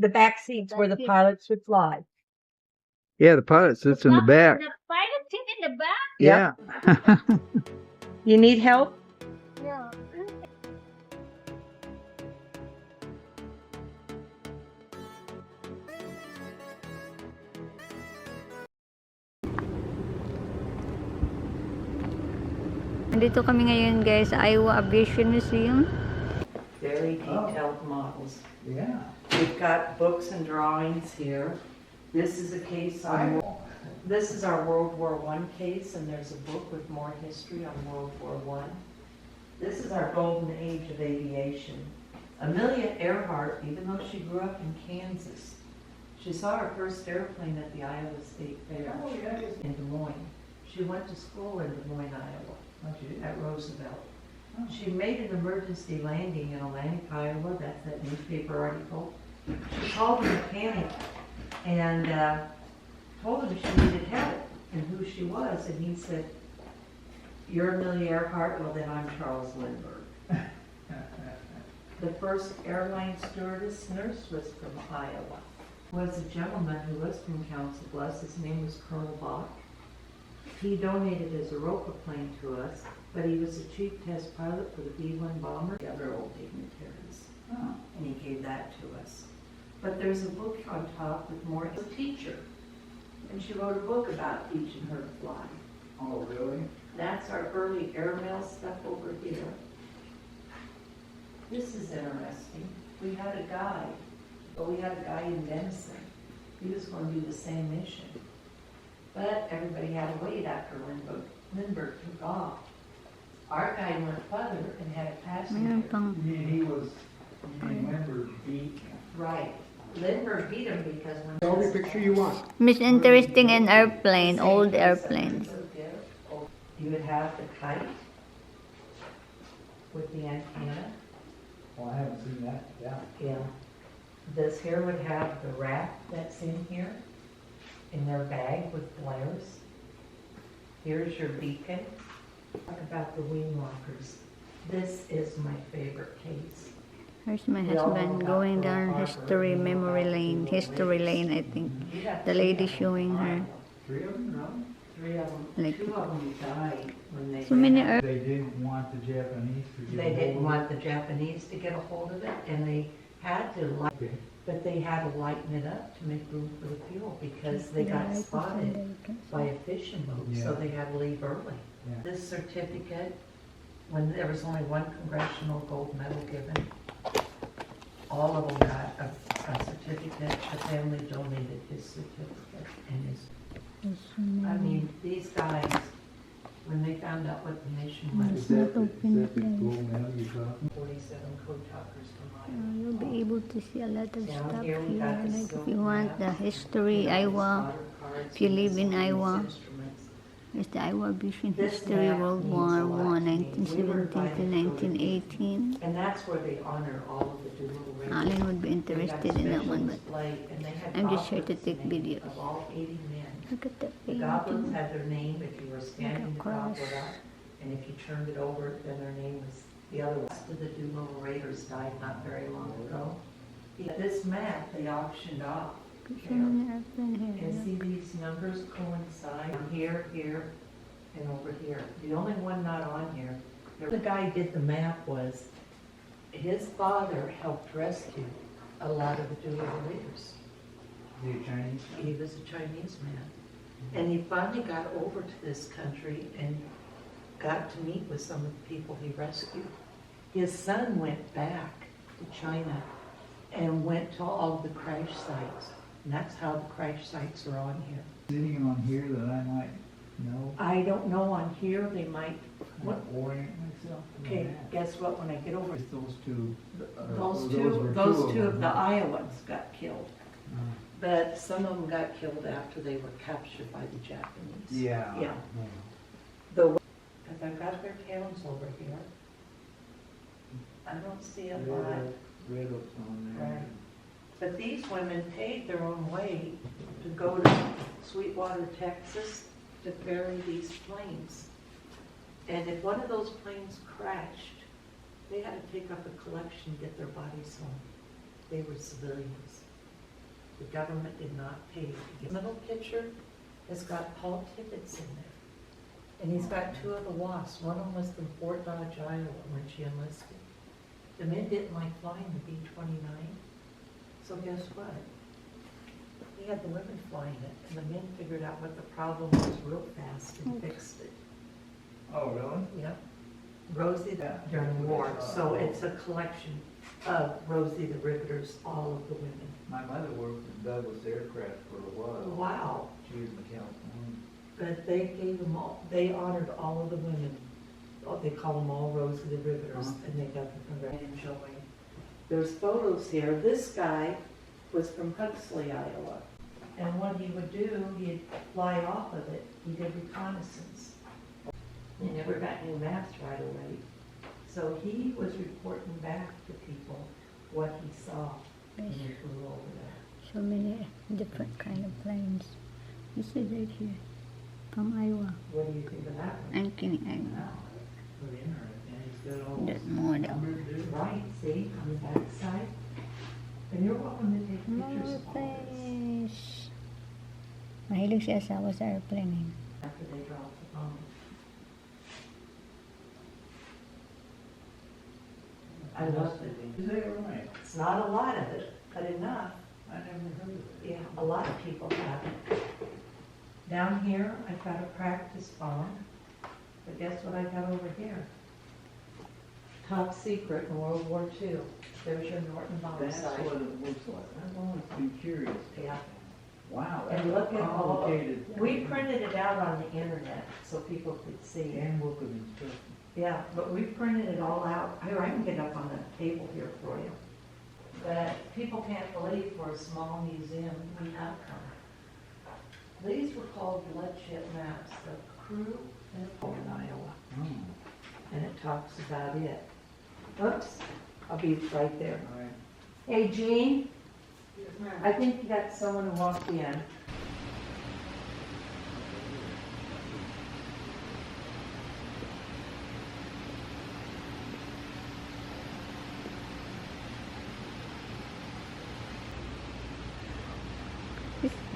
the back seats where the pilots would fly. Yeah, the pilot sits in the back. The pilot sit in the back? Yeah. You need help? No. Nandito kami ngayon guys sa Iowa Aviation Museum. Very detailed models. Yeah. We've got books and drawings here. This is a case on. This is our World War I case, and there's a book with more history on World War I. This is our golden age of aviation. Amelia Earhart, even though she grew up in Kansas, she saw her first airplane at the Iowa State Fair in Des Moines. She went to school in Des Moines, Iowa, at Roosevelt. She made an emergency landing in Atlantic, Iowa. That's that newspaper article. She called the mechanic and told him she needed help and who she was, and he said, "You're Amelia Earhart? Well, then I'm Charles Lindbergh." The first airline stewardess nurse was from Iowa. Was a gentleman who was from Council Bluffs. His name was Colonel Bach. He donated his Europa plane to us, but he was the chief test pilot for the B-1 bomber, the other old dignitaries, and he gave that to us. But there's a book on top with more. As a teacher, and she wrote a book about teaching her to fly. Oh, really? That's our early airmail stuff over here. This is interesting. We had a guy in Denison. He was going to do the same mission. But everybody had to wait after Lindbergh took off. Our guy went further and had a passenger. He was, Lindbergh beat him. Right. Lindbergh beat him because when... Every picture you want. Most interesting in airplane, old airplanes. You would have the kite with the antenna. Well, I haven't seen that. Yeah. Yeah. This here would have the raft that's in here, in their bag with flares. Here's your beacon. Talk about the wing walkers. This is my favorite case. Here's my husband going down history memory lane, I think. The lady showing her. 3 of them, no? 3 of them. Like, 2 of them died when they so many They didn't want the Japanese to get They a hold didn't of want the Japanese to get a hold of it, and they had to light, Okay. but they had to lighten it up to make room for the fuel because they got spotted by a fishing boat, so Yeah. they had to leave early. Yeah. This certificate, when there was only 1 congressional gold medal given, all of them got a certificate. The family donated his certificate and his. I mean, these guys, when they found out what the mission was, Is that the gold medal you got? 47 code talkers from Iowa. You'll be able to see a lot of Down stuff here we got here. the Like if silk you want map. the history, Iowa, if you live in Iowa, there's the Iowa Aviation History, World War I, 1917 to 1918. And that's where they honor all of the Doolittle Raiders. Alan would be They got interested in that special one, but display, and they had I'm just here to goblets take named videos. Of all 80 men. Look at that The goblets painting. had their name if you were standing the cross. goblet up, and if you turned it over, then their name was the other one. Most of the Doolittle Raiders died not very long ago. This map they auctioned off. So many airplane here. And see these numbers coincide here, here, and over here. The only one not on here, the guy who did the map was, his father helped rescue a lot of the Doolittle Raiders. The Chinese? He was a Chinese man. And he finally got over to this country and got to meet with some of the people he rescued. His son went back to China and went to all the crash sites. And that's how the crash sites are on here. Anything on here that I might know? I don't know on here, they might, what, Orient myself? to the okay, map. guess what, when I get over, Just those two. those two of the Iowans got killed. Uh, But some of them got killed after they were captured by the Japanese. Yeah. Yeah. Because I've got their towns over here. I don't see a lot. Red oaks on there. Right. But these women paid their own way to go to Sweetwater, Texas, to ferry these planes. And if one of those planes crashed, they had to take up a collection to get their bodies home. They were civilians. The government did not pay to get. The middle picture has got Paul Tippets in there. And he's got two of the WASPs. One of them was from Fort Dodge, Iowa, when she enlisted. The men didn't like flying the B-29. So guess what? He had the women flying it, and the men figured out what the problem was real fast and fixed it. Oh, really? Yep. Rosie during the war. So it's a collection of Rosie the Riveters, all of the women. My mother worked in Douglas Aircraft for a while. Wow. She was in California. But they gave them all, they honored all of the women. Oh, they call them all Rosie the Riveters, and they got them from there. Enjoying. There's photos here. This guy was from Huxley, Iowa. And what he would do, he'd fly off of it. He did reconnaissance. He never got any maps right away. So he was reporting back to people what he saw when he flew over there. So many different kind of planes. This is right here, from Iowa. What do you think of that one? I'm kidding, Iowa. Pretty interesting. He's got all That model. numbers, dude. Right, see, on the back side. And you're welcome to take pictures of all this Marvelous. Mahilig si asawa sa airplane. after they drop the bomb. I love it. Is that right? It's not a lot of it, but enough. I never heard of it. Yeah, a lot of people have it. Down here, I've got a practice bomb. But guess what I got over here? Top secret in World War II. There's your Norton bomb That's sight. what it looks like. I've always been curious. Yeah. Wow, that's And look at all, complicated. we printed it out on the internet so people could see it. Handbook of instructions. Yeah, but we printed it all out. Here, I can get up on the table here for you. But people can't believe for a small museum, we have them. These were called bloodshed maps, the crew in Iowa, Oh, and it talks about it. Oops, I'll be right there. all right. Hey, Jean, I think you got someone who walked in.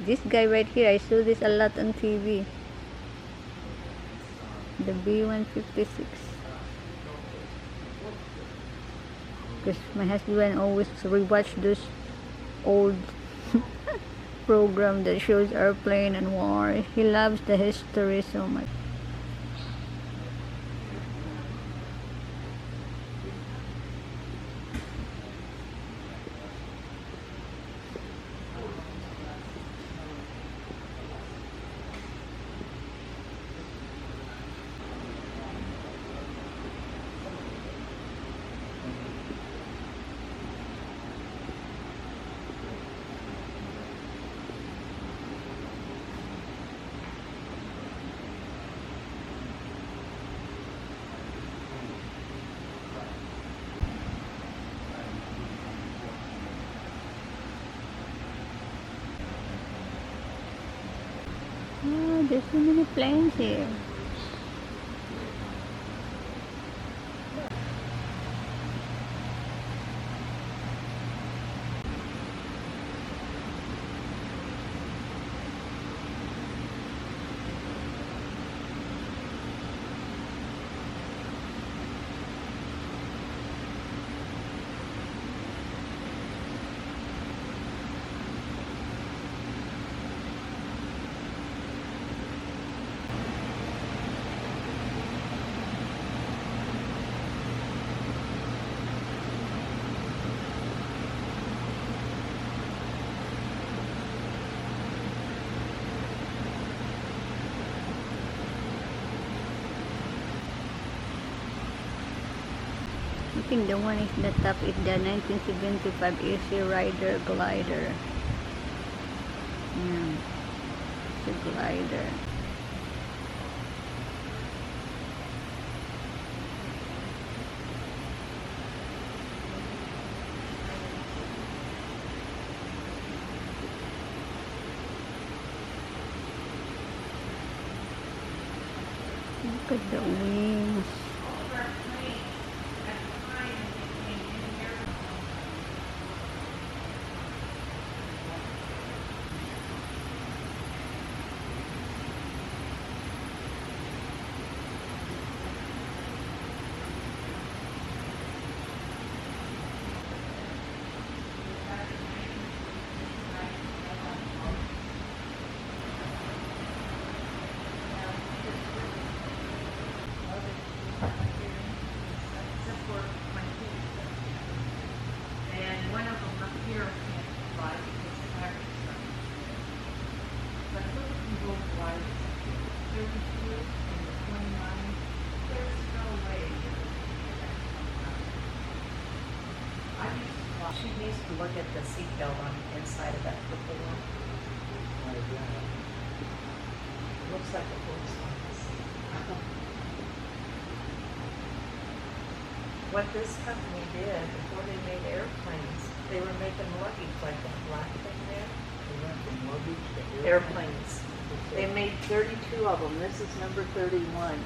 This guy right here, I saw this a lot on TV. The B-156. Because my husband always rewatch those old program that shows airplane and war. He loves the history so much. Oh, there's so many planes here. I think the one is the top is the 1975 Easy Rider glider. Yeah, it's a glider. Look at the wings. 32 and the 29. There's no way you're gonna get that come out. She needs to look at the seatbelt on the inside of that purple one. It looks like a post office. What this company did before they made airplanes, they were making luggage like that black thing there. They went from luggage to Airplanes. They made 32 of them. This is number 31.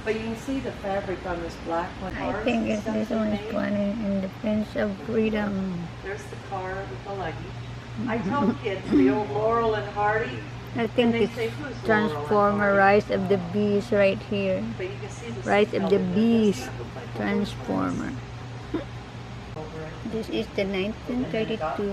But you can see the fabric on this black one. I Cars think and it's stuff this they one is made. one in defense of freedom. There's the car with the luggage. I tell kids the old Laurel and Hardy, I think they it's say, "Who's Laurel and Transformer Hardy?" Rise of the Beast right here. But you can see the Rise of seatbelt the in there. Beast. Doesn't that look like a Transformer. Over it. This is the 1932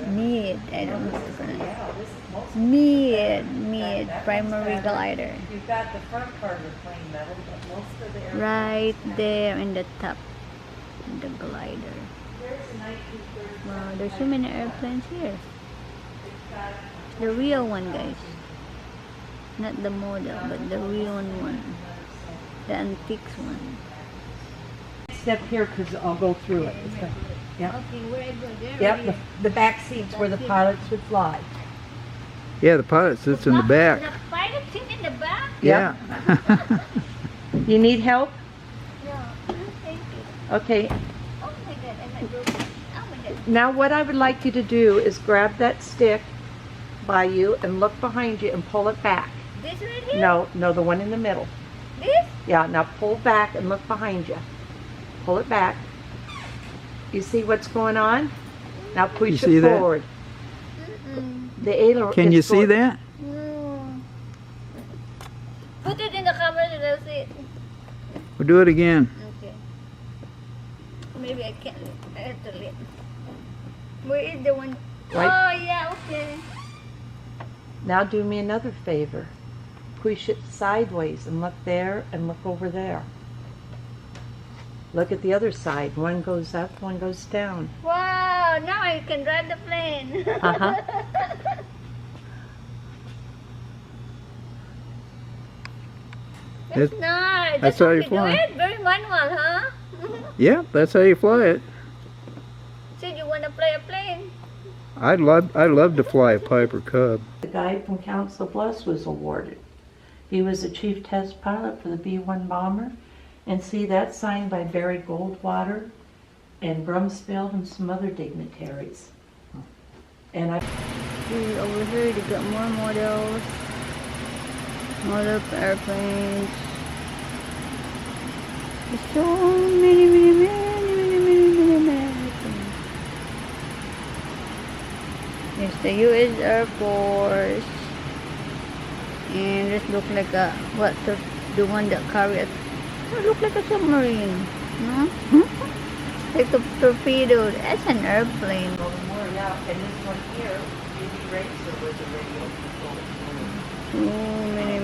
mid, I don't know how to pronounce it. Yeah, this is most. Mid primary glider. You've got the front part of the plane metal, but most of the airplanes Right have- there in the top, the glider. There's a 1937 Wow, there's so many airplanes here. It's got The real one, guys. Not the model, but the real one. The antiques one. step here because I'll go through it. Yeah. Okay, where I go there? Yep, the back seats where the pilots would fly. Yeah, the pilot sits in the back. The pilot seat in the back? Yeah. You need help? No, thank you. Okay. Oh my God, I'm not broken. Oh my God. Now what I would like you to do is grab that stick by you and look behind you and pull it back. This right here? No, the one in the middle. This? Yeah, now pull back and look behind you. Pull it back. You see what's going on? Now push You it see that? forward. Mm-mm. The aileron. Can you it's see going- that? No. Put it in the camera so they'll see it. We'll do it again. Okay. Maybe I can't. I have to lift. Where is the one? Right. Oh, yeah, okay. Now do me another favor. Push it sideways and look there and look over there. Look at the other side. One goes up, one goes down. Wow, now I can drive the plane. Uh-huh. That's nice. that's how you do fly. it. Very manual, huh? Yeah, that's how you fly it. So you want to play a plane? I'd love to fly a Piper Cub. The guy from Council Bluffs was awarded. He was the chief test pilot for the B-1 bomber. And see, that's signed by Barry Goldwater and Brumsfield and some other dignitaries. And I Over here, they got more models. Model airplanes. There's so many airplanes. It's the U.S. Air Force. And this looks like a, what, the one that carry a, it looks like a submarine. No? Like a torpedo. That's an airplane. more, yeah. And this one here, UV Racer was a radio control. So many